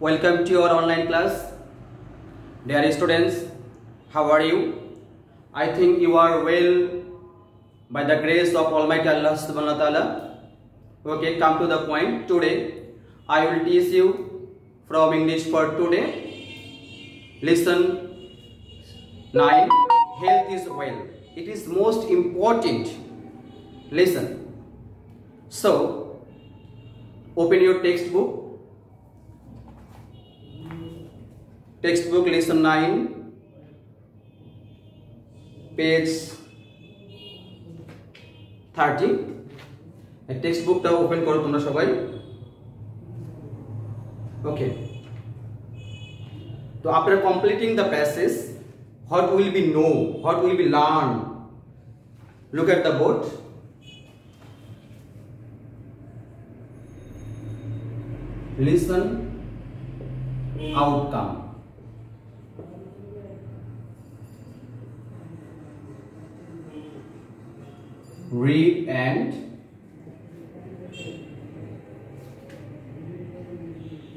Welcome to your online class. Dear students, how are you? I think you are well by the grace of Almighty Allah Subhanahu wa Ta'ala. Okay, come to the point. Today I will teach you from English for today. Lesson 9. Health is wealth. It is most important lesson. So, open your textbook. Textbook lesson 9, page 30. Textbook ta open koro tumra shobai. Okay. So after completing the passage, what will be know, what will be learn? Look at the board. Listen, outcome. Read and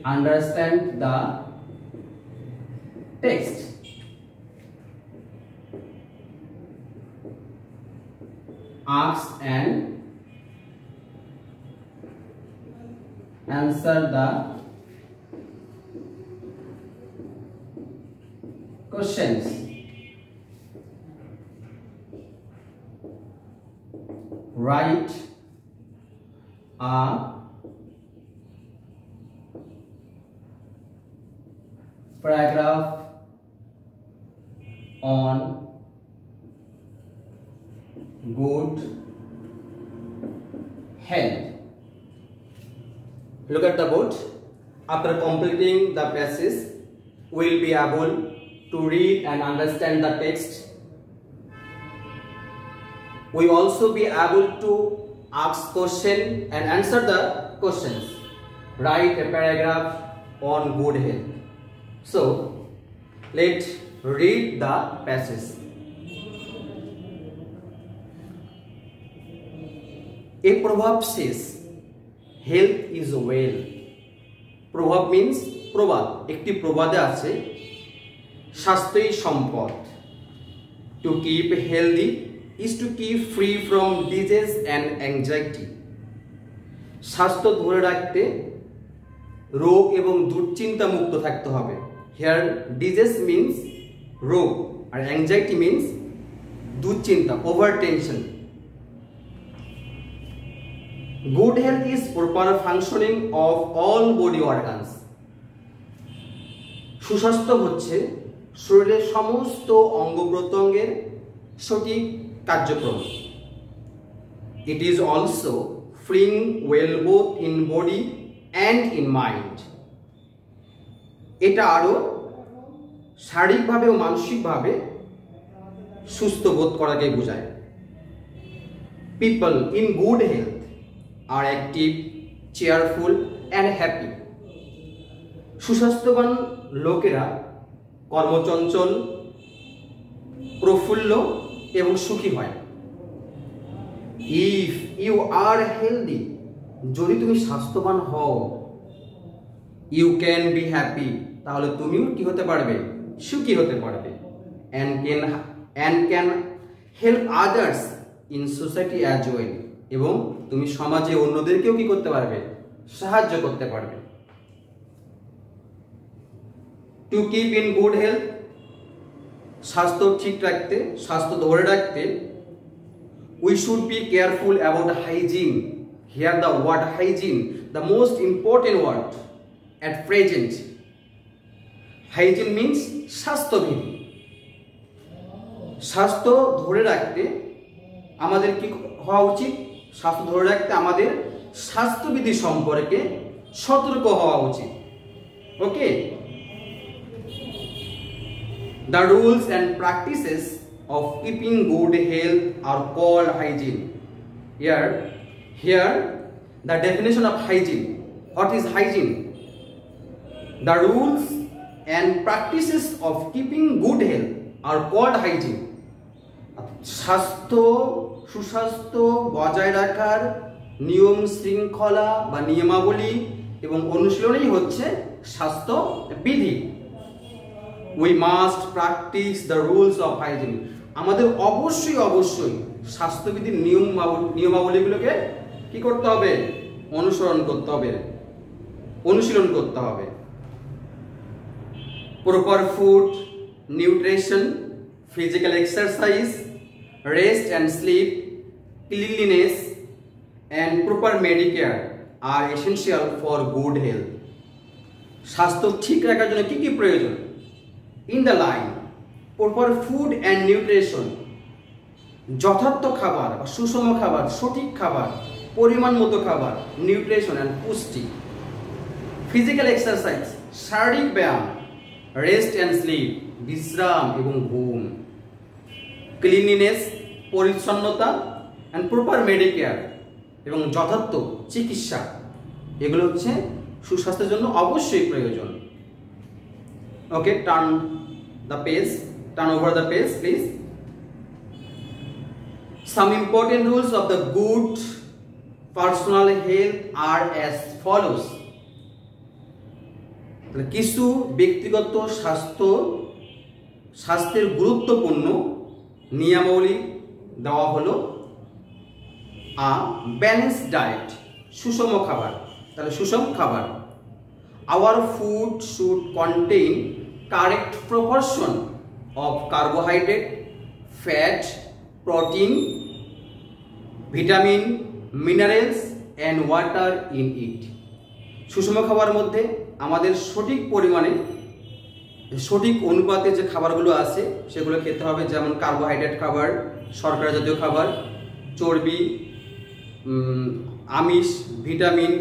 understand the text. Ask and answer the questions. Write a paragraph on good health. Look at the board. After completing the passage, we will be able to read and understand the text. We also be able to ask question and answer the questions. Write a paragraph on good health. So, let's read the passage. A proverb says, health is wealth. Proverb means প্রবাদ, একটি প্রবাদে আছে স্বাস্থ্যই সম্পদ। To keep healthy is to keep free from disease and anxiety. স্বাস্থ্য ধরে রাখতে রোগ এবং দুশ্চিন্তা মুক্ত থাকতে হবে। Here disease means রোগ আর anxiety means দুশ্চিন্তা, over tension. Good health is proper functioning of all body organs. সুস্বাস্থ্য হচ্ছে শরীরের সমস্ত অঙ্গ প্রত্যঙ্গের সঠিক কার্যক্রম। It is also freeing well both in body and in mind. এটা আরো শারীরিকভাবে ও মানসিকভাবে সুস্থ বোধ করাকে বোঝায়। People in good health are active, cheerful and happy. সুস্বাস্থ্যবান লোকেরা কর্মচঞ্চল, প্রফুল্ল এবং সুখী হয়। If you are healthy, যদি তুমি স্বাস্থ্যবান হও, you can be happy, তাহলে তুমিও কি হতে পারবে? সুখী হতে পারবে। and can help others in society as well. এবং তুমি সমাজে অন্যদেরকেও কি করতে পারবে? সাহায্য করতে পারবে। To keep in good health, স্বাস্থ্য ঠিক রাখতে, স্বাস্থ্য ধরে রাখতে, we should be careful about hygiene. Here the word hygiene, the most important word at present. Hygiene means স্বাস্থ্যবিধি। স্বাস্থ্য ধরে রাখতে আমাদের কি হওয়া উচিত? স্বাস্থ্য ধরে রাখতে আমাদের স্বাস্থ্যবিধি সম্পর্কে সতর্ক হওয়া উচিত। ওকে? The rules and practices of keeping good health are called hygiene. Here the definition of hygiene. What is hygiene? The rules and practices of keeping good health are called hygiene. স্বাস্থ্য সুস্বাস্থ্য বজায় রাখার নিয়ম শৃঙ্খলা বা নিয়মাবলী এবং অনুশীলনই হচ্ছে স্বাস্থ্য বিধি। We must practice the rules of hygiene. আমাদের অবশ্যই স্বাস্থ্যবিধির নিয়মাবলীগুলোকে কি করতে হবে? অনুসরণ করতে হবে, অনুশীলন করতে হবে। Proper food, nutrition, physical exercise, rest and sleep, cleanliness and proper medicare are essential for good health. স্বাস্থ্য ঠিক রাখার জন্য কি কি প্রয়োজন? In the line proper food and nutrition, যথার্থ খাবার বা সুষম খাবার, সঠিক খাবার, পরিমাণ মতো খাবার, নিউট্রিশন অ্যান্ড পুষ্টি। ফিজিক্যাল এক্সারসাইজ, শারীরিক ব্যায়াম, রেস্ট অ্যান্ড স্লিপ, বিশ্রাম এবং ঘুম। ক্লিনলিনেস, পরিচ্ছন্নতা, অ্যান্ড প্রপার মেডিকেয়ার এবং যথার্থ চিকিৎসা, এগুলো হচ্ছে সুস্বাস্থ্যের জন্য অবশ্যই প্রয়োজন। ওকে, turn over the page please. Some important rules of the good personal health are as follows. কিছু ব্যক্তিগত স্বাস্থ্যের গুরুত্বপূর্ণ নিয়মাবলী দেওয়া হলো। ব্যালেন্স ডায়েট, সুষম খাবার। তাহলে সুষম খাবার, our food should contain correct proportion of carbohydrate, fat, protein, vitamin, minerals and water in it. সুষম খাবার মধ্যে আমাদের সঠিক পরিমাণে, সঠিক অনুপাতে যে খাবারগুলো আছে সেগুলো খেতে হবে, যেমন কার্বোহাইড্রেট খাবার, শর্করা জাতীয় খাবার, চর্বি, আমিষ, ভিটামিন,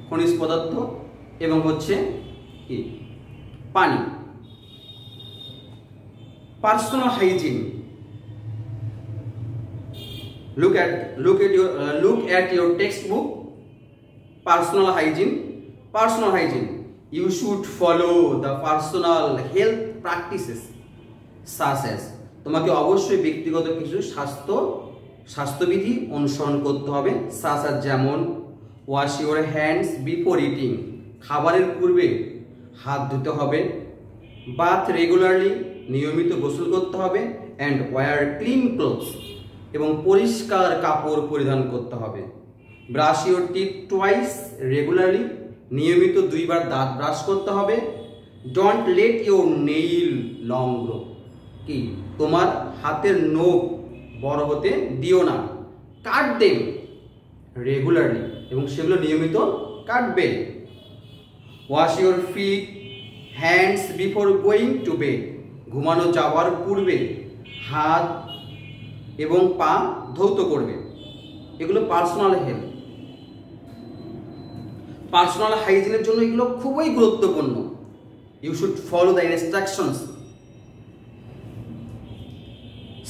খনিজ পদার্থ এবং হচ্ছে কি পানি। Personal hygiene. Look at your textbook. Personal hygiene. You should follow the personal health practices such as, তোমাকে অবশ্যই ব্যক্তিগত কিছু স্বাস্থ্যবিধি অনুসরণ করতে হবে। such as যেমন wash your hands before eating, খাবারের পূর্বে হাত ধুতে হবে। বাথ রেগুলারলি, নিয়মিত গোসল করতে হবে। অ্যান্ড ওয়্যার ক্লিন ক্লোথস, এবং পরিষ্কার কাপড় পরিধান করতে হবে। Brush your teeth twice regularly, নিয়মিত 2 বার দাঁত ব্রাশ করতে হবে। Don't let your nail long grow, কি তোমার হাতের নখ বড় হতে দিও না। কাট দেম রেগুলারলি, এবং সেগুলো নিয়মিত কাটবে। Wash your feet hands before going to bed, ঘুমানো যাওয়ার পূর্বে হাত এবং পা ধৌত করবে। এগুলো পার্সোনাল হেলথ, পার্সোনাল হাইজিনের জন্য এগুলো খুবই গুরুত্বপূর্ণ। You should follow the instructions.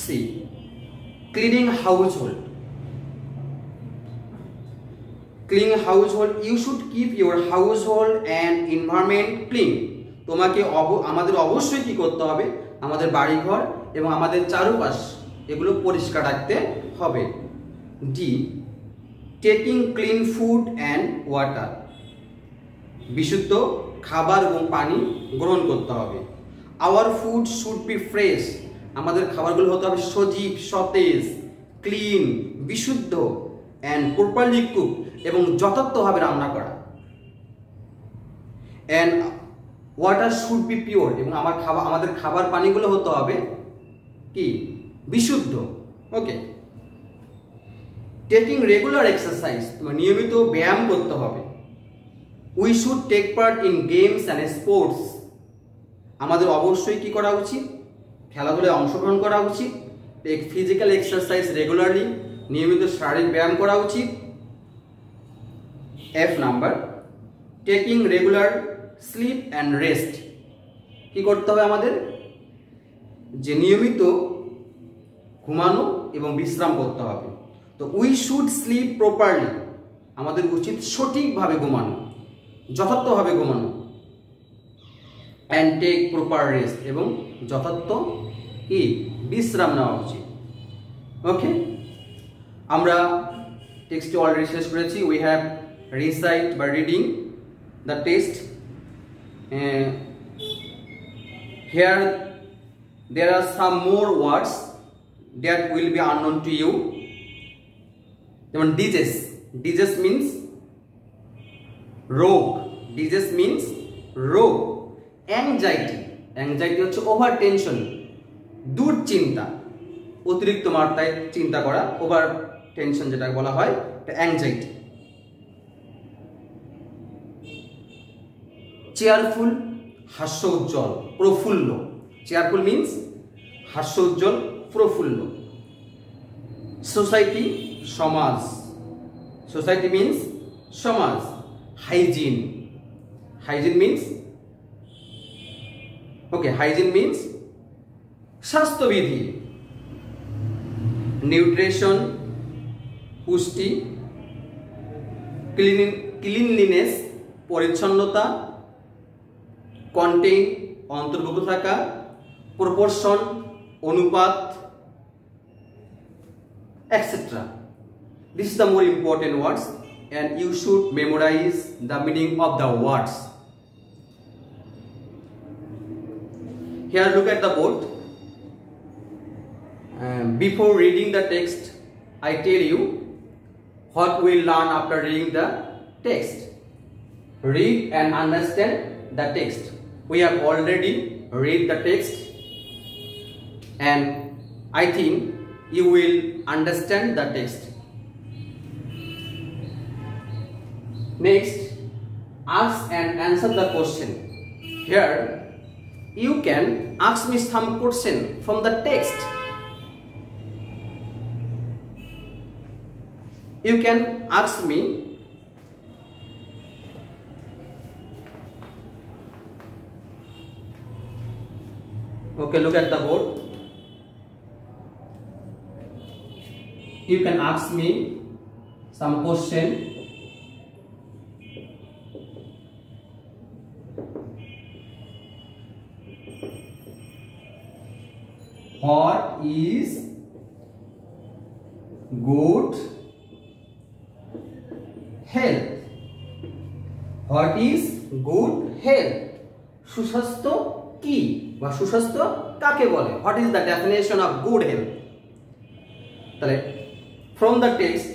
See, cleaning household. You should keep your household and environment clean. তোমাকে আমাদের অবশ্যই কি করতে হবে? আমাদের বাড়িঘর এবং আমাদের চারপাশ এগুলো পরিষ্কার রাখতে হবে। D, taking clean food and water. বিশুদ্ধ খাবার এবং পানি গ্রহণ করতে হবে। Our food should be fresh. আমাদের খাবারগুলো হতে হবে সজীব, সতেজ, ক্লিন, বিশুদ্ধ অ্যান্ড প্রপারলি কুক, এবং যথার্থভাবে রান্না করা। And water should be pure, এবং আমাদের খাবার পানিগুলো হতে হবে কি বিশুদ্ধ। ওকে, টেকিং রেগুলার এক্সারসাইজ, তোমার নিয়মিত ব্যায়াম করতে হবে। We should take part in games and sports. আমাদের অবশ্যই কি করা উচিত? খেলাধুলায় অংশগ্রহণ করা উচিত। টেক ফিজিক্যাল এক্সারসাইজ রেগুলারলি, নিয়মিত শারীরিক ব্যায়াম করা উচিত। F number, taking regular sleep and rest. কি করতে হবে আমাদের? যে নিয়মিত ঘুমানো এবং বিশ্রাম করতে হবে। তো উই শুড স্লিপ প্রপারলি, আমাদের উচিত সঠিকভাবে ঘুমানো, যথার্থভাবে ঘুমানো। অ্যান্ড টেক প্রপার রেস্ট, এবং যথার্থ কি বিশ্রাম নেওয়া উচিত। ওকে, আমরা টেক্সটটি অলরেডি শেষ করেছি। We have recite by reading the text. Here there are some more words that will be unknown to you. Disease means rog. Disease means rog. Anxiety হচ্ছে ওভার টেনশন, দুশ্চিন্তা, অতিরিক্ত মাত্রায় চিন্তা করা, ওভার টেনশন যেটা বলা হয় এটা অ্যাংজাইটি। চেয়ারফুল, হাস্য উজ্জ্বল, প্রফুল্ল। চেয়ারফুল মিন্স হাস্য উজ্জ্বল, প্রফুল্ল। সোসাইটি, সমাজ। সোসাইটি মিন্স সমাজ। হাইজিন মিন্স হাইজিন মিন্স স্বাস্থ্যবিধি। নিউট্রিশন, পুষ্টি। ক্লিনলিনেস, পরিচ্ছন্নতা। কন্টেইন, অন্তর্ভুক্ত থাকা। প্রপোর্শন, অনুপাত, etc. This is the more important words and you should memorize the meaning of the words. Here look at the board. Before reading the text, I tell you what we learn after reading the text. Read and understand the text. We have already read the text and I think you will understand the text. Next, ask and answer the question. Here you can ask me some question from the text. You can ask me look at the board. You can ask me some question. What is good health? What is good health? সুস্বাস্থ্য কি বা সুস্বাস্থ্য কাকে বলে? What is the definition of good health? তাহলে from the text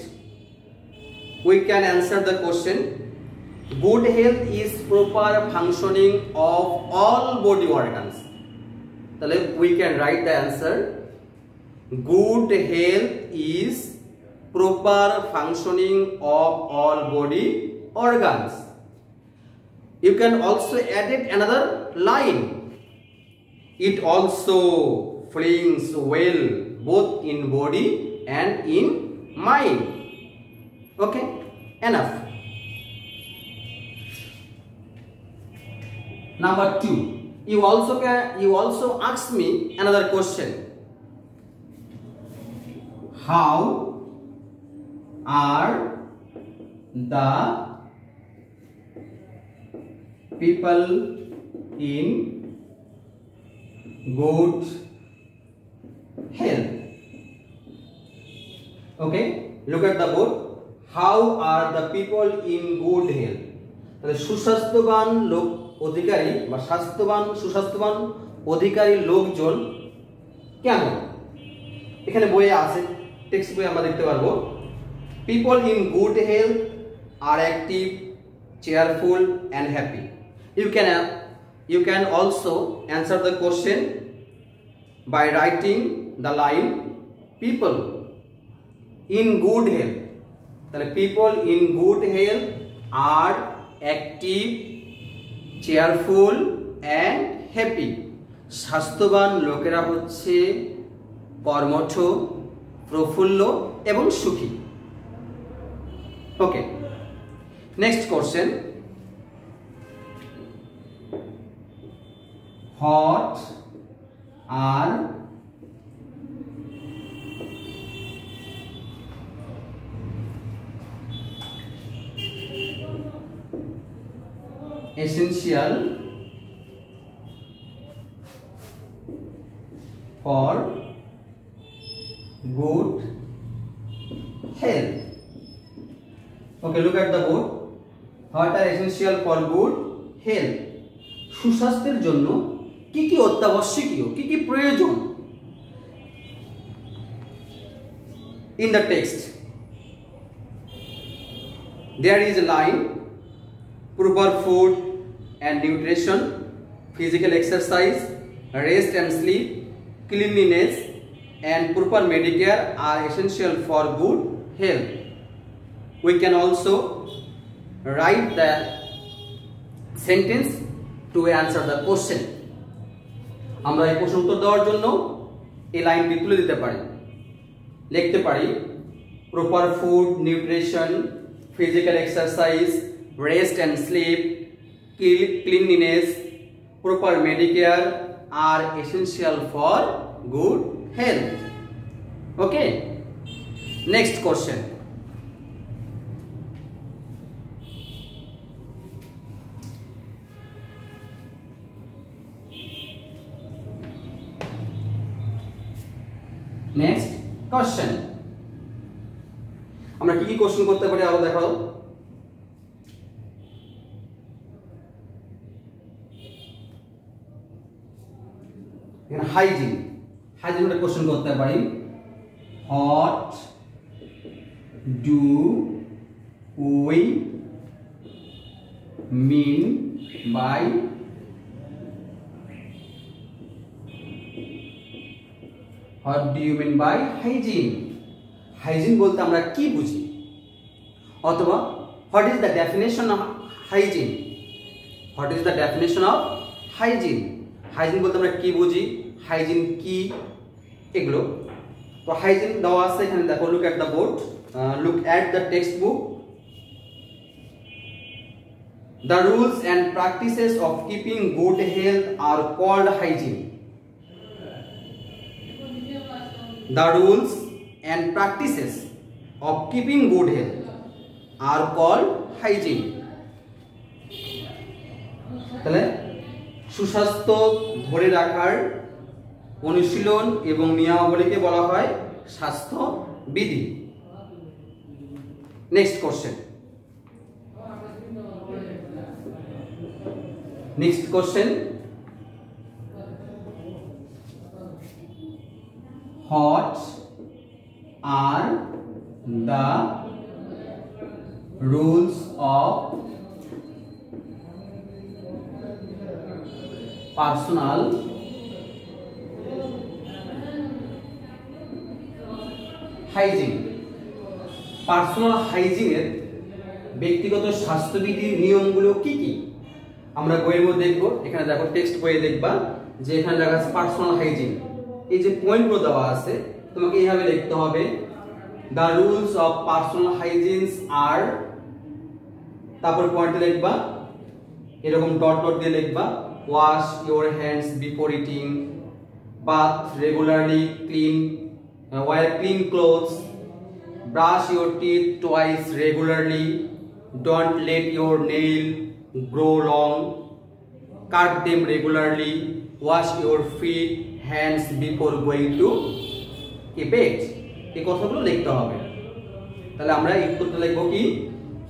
we can answer the question. Good health is proper functioning of all body organs. তাহলে we can write the answer. Good health is proper functioning of all body organs. You can also add it another line. It also flings well both in body and in mind. Okay, enough. Number 2, you also ask me another question. How are the people in good health? Okay, look at the board. How are the people in good health? তাহলে সুস্বাস্থ্যবান লোক অধিকারী বা সুস্বাস্থ্যবান অধিকারী লোকজন কেমন? এখানে বইয়ে আছে, text বই আমরা দেখতে পারবো। People in good health are active, cheerful and happy. You can also answer the question by writing the line people in good health. তাহলে people in good health are active, cheerful and happy. স্বাস্থ্যবান লোকেরা হচ্ছে কর্মঠ, প্রফুল্ল এবং সুখী। Okay, next question. What are essential for good health? Okay, look at the board. What are essential for good health, সুস্বাস্থ্যের জন্য কি কি অত্যাবশ্যকীয়, কি কি প্রয়োজন। In the text there is a line, proper food and nutrition, physical exercise, rest and sleep, cleanliness and proper medicare are essential for good health. We can also write the sentence to answer the question. আমরা এই প্রশ্ন উত্তর দেওয়ার জন্য এই লাইনটি তুলে দিতে পারি, লিখতে পারি proper food, nutrition, physical exercise, rest and sleep, cleanliness, proper medicare are essential for good health. Okay, next question. Next question. আমরা কি কি কোশ্চেন করতে পারি আরো দেখাও। এখানে হাইজিন, হাইজিন একটা কোশ্চেন করতে পারি। What do we mean by what do you mean by hygiene, hygiene বলতে আমরা কি বুঝি, অথবা what is the definition of hygiene, what is the definition of hygiene, hygiene বলতে আমরা কি বুঝি, হাইজিন কি, এগুলো। তো হাইজিন দেওয়া আছে এখানে, দেখো look at the board, look at the text book. The rules and practices of keeping good health are called hygiene. The rules and practices of keeping good health are called hygiene. তাহলে সুস্বাস্থ্য ধরে রাখার অনুশীলন এবং নিয়মাবলীকে বলা হয় স্বাস্থ্য বিধি। Next question. Next question. What are the rules of personal hygiene? Personal হাইজিনের ব্যক্তিগত স্বাস্থ্যবিধির নিয়মগুলো কি কি আমরা বইয়ের মধ্যে দেখবো। এখানে দেখো টেক্সট বইয়ে দেখবা যে এখানে লেখা আছে পার্সোনাল হাইজিন, এই যে পয়েন্টগুলো দেওয়া আছে তোমাকে এইভাবে লিখতে হবে। The rules of personal hygienes are, তারপর পয়েন্টে লিখবা এরকম ডট ডট দিয়ে লিখবা wash your hands before eating, bath regularly, clean wear clean clothes, brush your teeth twice regularly, don't let your nail grow long, cut them regularly, wash your feet, hands before going to bed. এই কথাগুলো লিখতে হবে। তাহলে আমরা এই উত্তরটা লিখবো কি,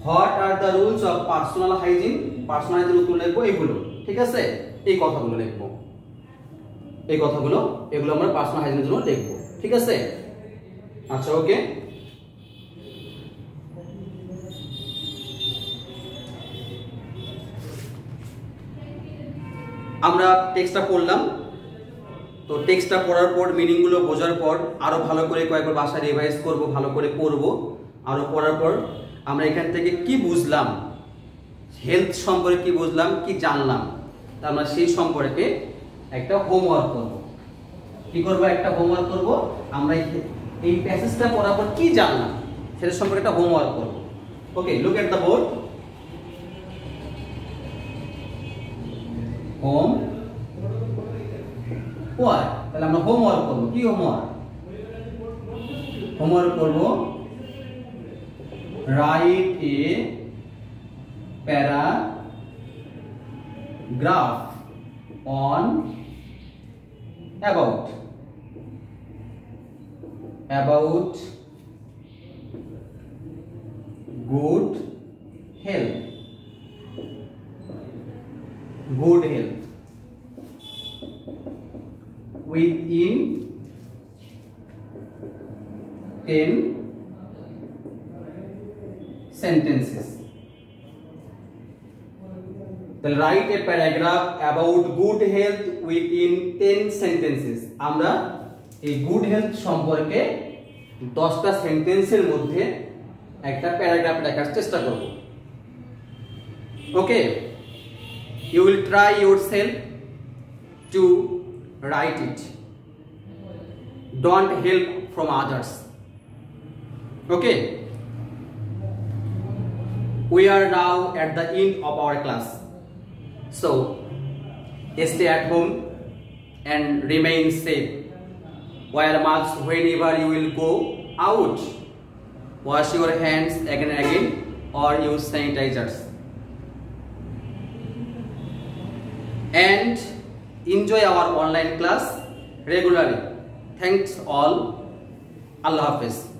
what are the rules of personal hygiene, personal hygiene উত্তর লিখবো এগুলো, ঠিক আছে। এই কথাগুলো লিখবো, এই কথাগুলো এগুলো আমরা পার্সোনাল হাইজিনের জন্য লিখবো, ঠিক আছে। আচ্ছা ওকে। আমরা টেক্সটটা পড়লাম, তো টেক্সটটা পড়ার পর মিনিংগুলো বোঝার পর আরো ভালো করে কয়েকবার বাসায় রিভাইজ করব, ভালো করে পড়বো। আরো পড়ার পর আমরা এখান থেকে কি বুঝলাম, হেলথ সম্পর্কে কি বুঝলাম, কি জানলাম, তা আমরা সেই সম্পর্কে একটা হোমওয়ার্ক করব। কি করব, একটা হোমওয়ার্ক করব। আমরা এই প্যাসেজটা পড়ার পর কি জানলাম সেটা সম্পর্কে একটা হোমওয়ার্ক করব। Okay, look at the board. Homework, তাহলে আমরা হোমওয়ার্ক করব। কি হোমওয়ার্ক? হোমওয়ার্ক করব write a paragraph on about good health. good health within 10 sentences. Then write a paragraph about good health within 10 sentences. আমরা এই good health সম্পর্কে 10টা সেন্টেন্সের মধ্যে একটা প্যারাগ্রাফ লেখার চেষ্টা করব। ওকে, you will try yourself to write it. Don't help from others. Okay, we are now at the end of our class, so stay at home and remain safe. Wear masks whenever you will go out. Wash your hands again and again or use sanitizers. And enjoy our online class regularly. Thanks all. Allah Hafiz.